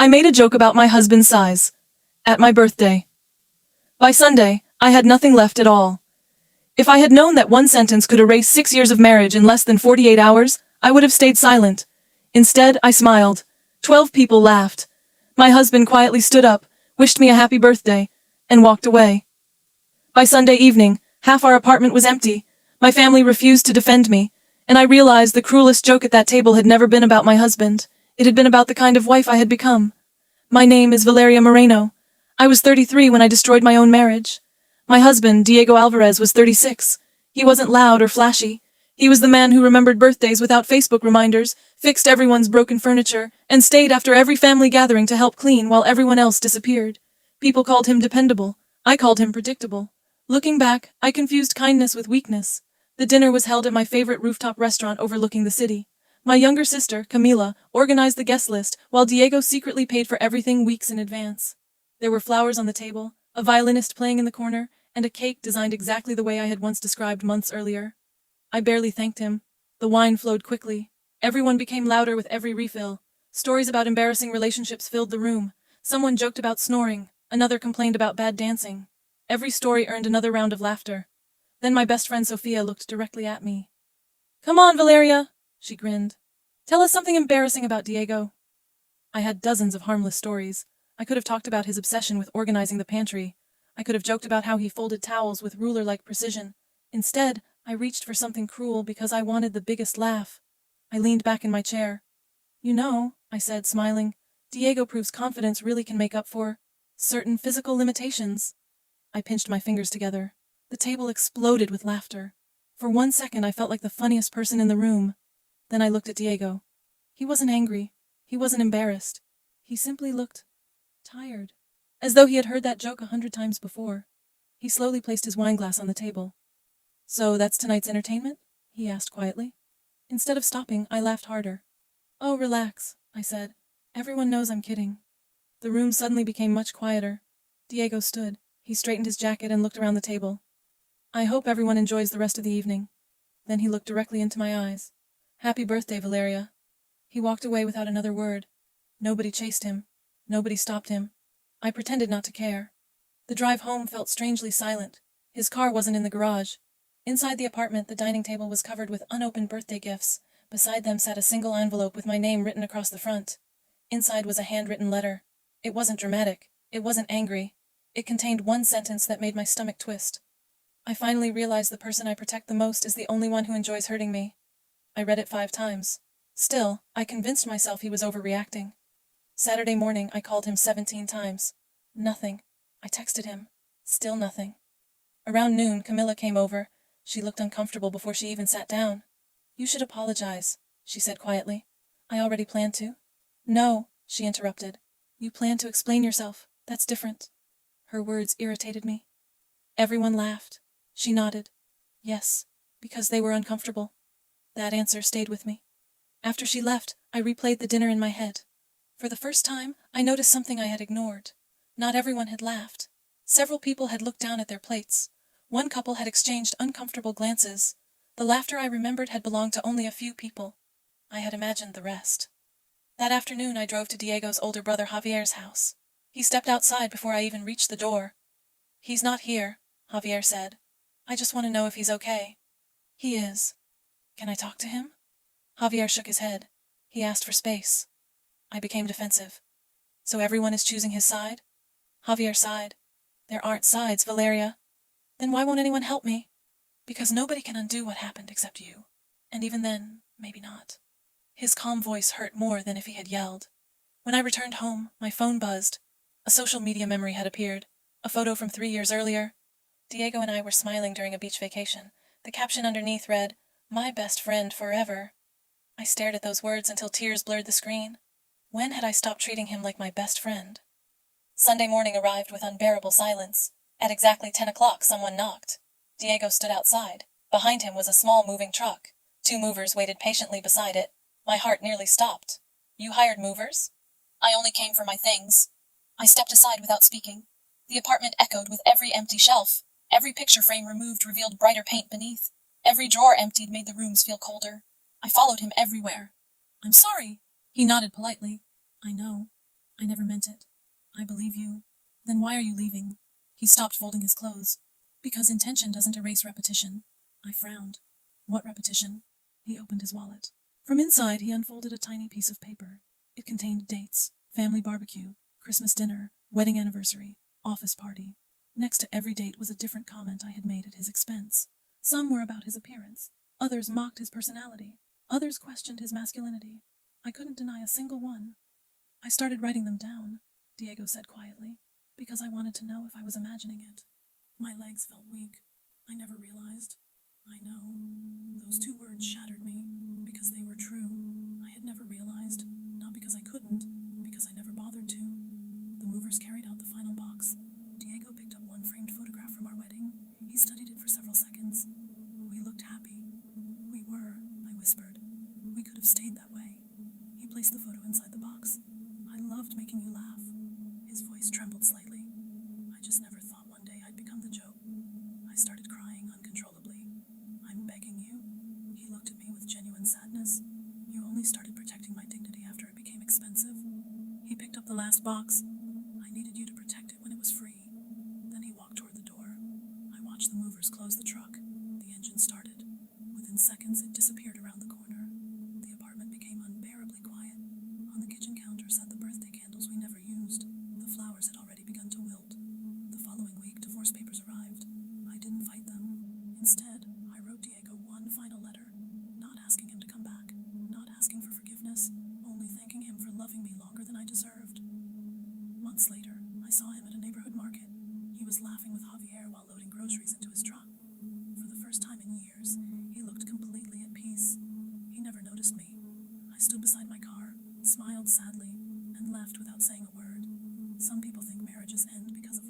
I made a joke about my husband's size. At my birthday. By Sunday, I had nothing left at all. If I had known that one sentence could erase 6 years of marriage in less than 48 hours, I would have stayed silent. Instead, I smiled. 12 people laughed. My husband quietly stood up, wished me a happy birthday, and walked away. By Sunday evening, half our apartment was empty. My family refused to defend me, and I realized the cruelest joke at that table had never been about my husband. It had been about the kind of wife I had become. My name is Valeria Moreno. I was 33 when I destroyed my own marriage. My husband, Diego Alvarez, was 36. He wasn't loud or flashy. He was the man who remembered birthdays without Facebook reminders, fixed everyone's broken furniture, and stayed after every family gathering to help clean while everyone else disappeared. People called him dependable. I called him predictable. Looking back, I confused kindness with weakness. The dinner was held at my favorite rooftop restaurant overlooking the city. My younger sister, Camila, organized the guest list, while Diego secretly paid for everything weeks in advance. There were flowers on the table, a violinist playing in the corner, and a cake designed exactly the way I had once described months earlier. I barely thanked him. The wine flowed quickly. Everyone became louder with every refill. Stories about embarrassing relationships filled the room. Someone joked about snoring. Another complained about bad dancing. Every story earned another round of laughter. Then my best friend Sophia looked directly at me. "Come on, Valeria," she grinned. "Tell us something embarrassing about Diego." I had dozens of harmless stories. I could have talked about his obsession with organizing the pantry. I could have joked about how he folded towels with ruler-like precision. Instead, I reached for something cruel because I wanted the biggest laugh. I leaned back in my chair. "You know," I said, smiling, "Diego proves confidence really can make up for certain physical limitations." I pinched my fingers together. The table exploded with laughter. For 1 second I felt like the funniest person in the room. Then I looked at Diego. He wasn't angry. He wasn't embarrassed. He simply looked tired, as though he had heard that joke 100 times before. He slowly placed his wineglass on the table. "So that's tonight's entertainment?" he asked quietly. Instead of stopping, I laughed harder. "Oh, relax," I said. "Everyone knows I'm kidding." The room suddenly became much quieter. Diego stood. He straightened his jacket and looked around the table. "I hope everyone enjoys the rest of the evening." Then he looked directly into my eyes. "Happy birthday, Valeria." He walked away without another word. Nobody chased him. Nobody stopped him. I pretended not to care. The drive home felt strangely silent. His car wasn't in the garage. Inside the apartment, the dining table was covered with unopened birthday gifts. Beside them sat a single envelope with my name written across the front. Inside was a handwritten letter. It wasn't dramatic. It wasn't angry. It contained one sentence that made my stomach twist. "I finally realized the person I protect the most is the only one who enjoys hurting me." I read it 5 times. Still, I convinced myself he was overreacting. Saturday morning, I called him 17 times. Nothing. I texted him. Still nothing. Around noon, Camilla came over. She looked uncomfortable before she even sat down. "You should apologize," she said quietly. "I already planned to." "No," she interrupted. "You plan to explain yourself. That's different." Her words irritated me. Everyone laughed. She nodded. "Yes, because they were uncomfortable." That answer stayed with me. After she left, I replayed the dinner in my head. For the first time, I noticed something I had ignored. Not everyone had laughed. Several people had looked down at their plates. One couple had exchanged uncomfortable glances. The laughter I remembered had belonged to only a few people. I had imagined the rest. That afternoon, I drove to Diego's older brother Javier's house. He stepped outside before I even reached the door. "He's not here," Javier said. "I just want to know if he's okay." "He is." "Can I talk to him?" Javier shook his head. He asked for space. I became defensive. "So everyone is choosing his side?" Javier sighed. "There aren't sides, Valeria." "Then why won't anyone help me?" "Because nobody can undo what happened except you. And even then, maybe not." His calm voice hurt more than if he had yelled. When I returned home, my phone buzzed. A social media memory had appeared. A photo from 3 years earlier. Diego and I were smiling during a beach vacation. The caption underneath read, "My best friend forever." I stared at those words until tears blurred the screen. When had I stopped treating him like my best friend? Sunday morning arrived with unbearable silence. At exactly 10 o'clock, someone knocked. Diego stood outside. Behind him was a small moving truck. 2 movers waited patiently beside it. My heart nearly stopped. "You hired movers?" "I only came for my things." I stepped aside without speaking. The apartment echoed with every empty shelf. Every picture frame removed revealed brighter paint beneath. Every drawer emptied made the rooms feel colder. I followed him everywhere. "I'm sorry." He nodded politely. "I know." I never meant it. I believe you. Then why are you leaving? He stopped folding his clothes. Because intention doesn't erase repetition. I frowned. What repetition? He opened his wallet. From inside, he unfolded a tiny piece of paper. It contained dates, family barbecue, Christmas dinner, wedding anniversary, office party. Next to every date was a different comment I had made at his expense. Some were about his appearance. Others mocked his personality. Others questioned his masculinity. I couldn't deny a single one. I started writing them down, Diego said quietly, because I wanted to know if I was imagining it. My legs felt weak. I never realized. I know. Those two words shattered me, because they were true. I had never realized, not because I couldn't, because I never bothered to. The movers carried out the final box. Diego picked up one framed photograph from our wedding. He studied it for several seconds. We looked happy. We were, I whispered. We could have stayed that way. He placed the photo inside the box. I loved making you laugh. His voice trembled slightly. I just never thought one day I'd become the joke. I started crying uncontrollably. I'm begging you. He looked at me with genuine sadness. You only started protecting my dignity after it became expensive. He picked up the last box. I needed you to protect it when it was free. Then he walked toward the door. I watched the movers close the truck. The engine started. Within seconds, it disappeared around the corner. The apartment became unbearably quiet. On the kitchen counter sat the birthday candles we never used. The flowers had already begun to wilt. The following week, divorce papers arrived. I didn't fight them. Instead, I wrote Diego one final letter, not asking him to come back, not asking for forgiveness, only thanking him for loving me longer than I deserved. Months later, I saw him at a neighborhood market. He was laughing with Javier while loading groceries into his truck. For the first time in years, he looked completely at peace. He never noticed me. I stood beside my car, smiled sadly, and left without saying a word. Some people think marriages end because of